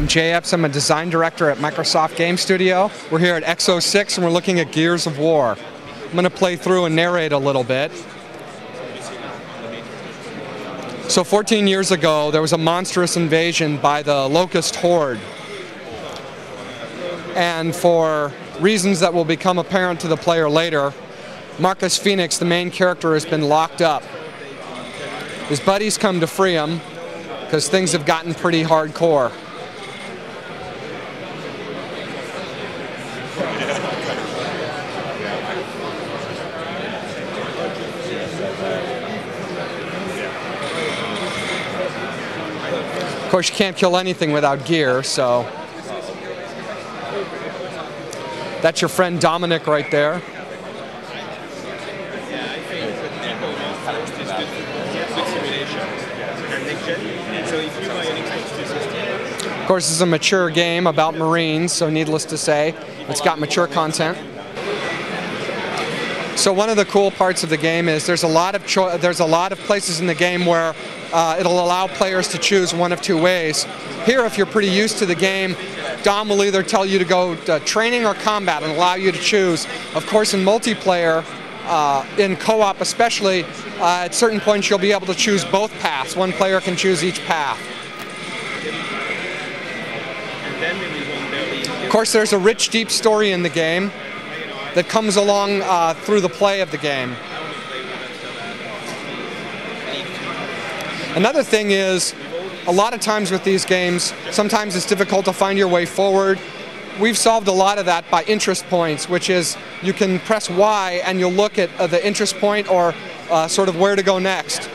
I'm Jay Epps. I'm a design director at Microsoft Game Studio. We're here at X06 and we're looking at Gears of War. I'm going to play through and narrate a little bit. So 14 years ago, there was a monstrous invasion by the Locust Horde. And for reasons that will become apparent to the player later, Marcus Phoenix, the main character, has been locked up. His buddies come to free him because things have gotten pretty hardcore. Of course, you can't kill anything without gear, so that's your friend Dominic right there. Of course, this is a mature game about Marines, so needless to say, it's got mature content. So one of the cool parts of the game is there's a lot of places in the game where it'll allow players to choose one of two ways. Here, if you're pretty used to the game, Dom will either tell you to go to training or combat and allow you to choose. Of course, in multiplayer, in co-op especially, at certain points you'll be able to choose both paths. One player can choose each path. Of course, there's a rich, deep story in the game that comes along through the play of the game. Another thing is, a lot of times with these games, sometimes it's difficult to find your way forward. We've solved a lot of that by interest points, which is you can press Y and you'll look at the interest point or sort of where to go next.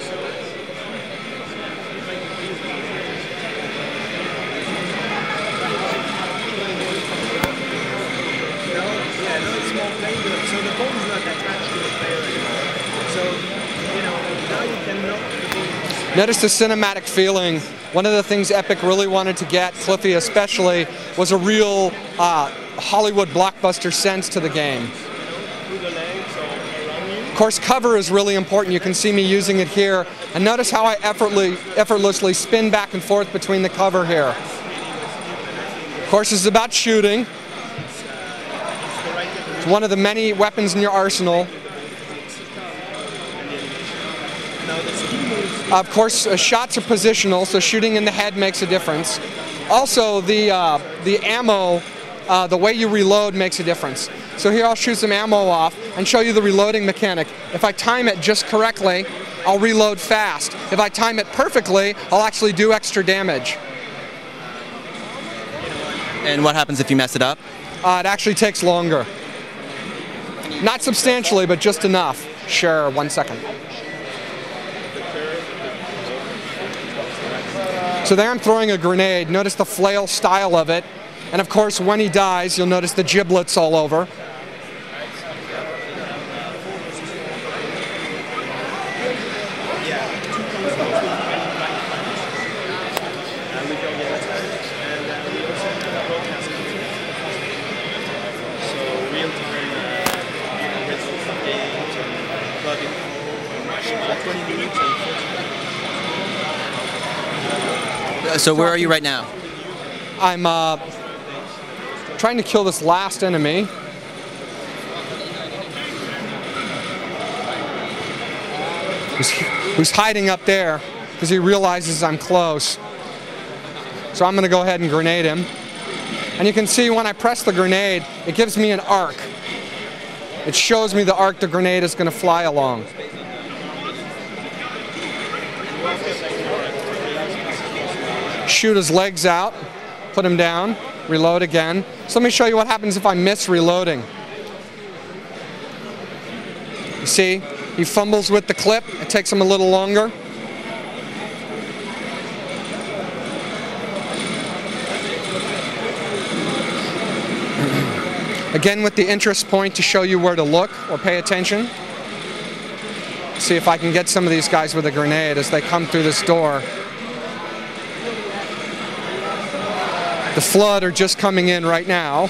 Notice the cinematic feeling. One of the things Epic really wanted to get, Cliffy especially, was a real Hollywood blockbuster sense to the game. Of course, cover is really important. You can see me using it here. And notice how I effortlessly spin back and forth between the cover here. Of course, this is about shooting. It's one of the many weapons in your arsenal. Of course, shots are positional, so shooting in the head makes a difference. Also, the ammo, the way you reload makes a difference. So here I'll shoot some ammo off and show you the reloading mechanic. If I time it just correctly, I'll reload fast. If I time it perfectly, I'll actually do extra damage. And what happens if you mess it up? It actually takes longer. Not substantially, but just enough. Sure, 1 second. So there I'm throwing a grenade. Notice the flail style of it. And of course, when he dies, you'll notice the giblets all over. So where are you right now? I'm trying to kill this last enemy. Who's hiding up there because he realizes I'm close. So I'm going to go ahead and grenade him. And you can see when I press the grenade, it gives me an arc. It shows me the arc the grenade is going to fly along. Shoot his legs out, put him down, reload again. So let me show you what happens if I miss reloading. You see, he fumbles with the clip. It takes him a little longer. Again with the interest point to show you where to look or pay attention. See if I can get some of these guys with a grenade as they come through this door. The Flood are just coming in right now.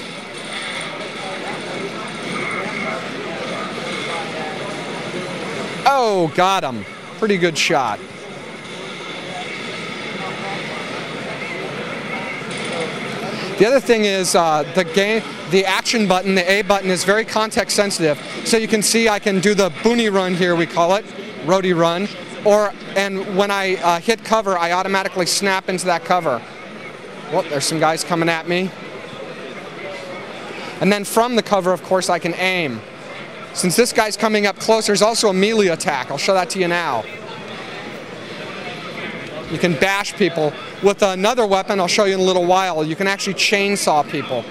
Oh, got him. Pretty good shot. The other thing is the action button, the A button, is very context sensitive. So you can see I can do the boonie run here, we call it, roadie run, and when I hit cover, I automatically snap into that cover. Well, there's some guys coming at me. And then from the cover, of course, I can aim. Since this guy's coming up close, there's also a melee attack. I'll show that to you now. You can bash people. With another weapon, I'll show you in a little while, you can actually chainsaw people.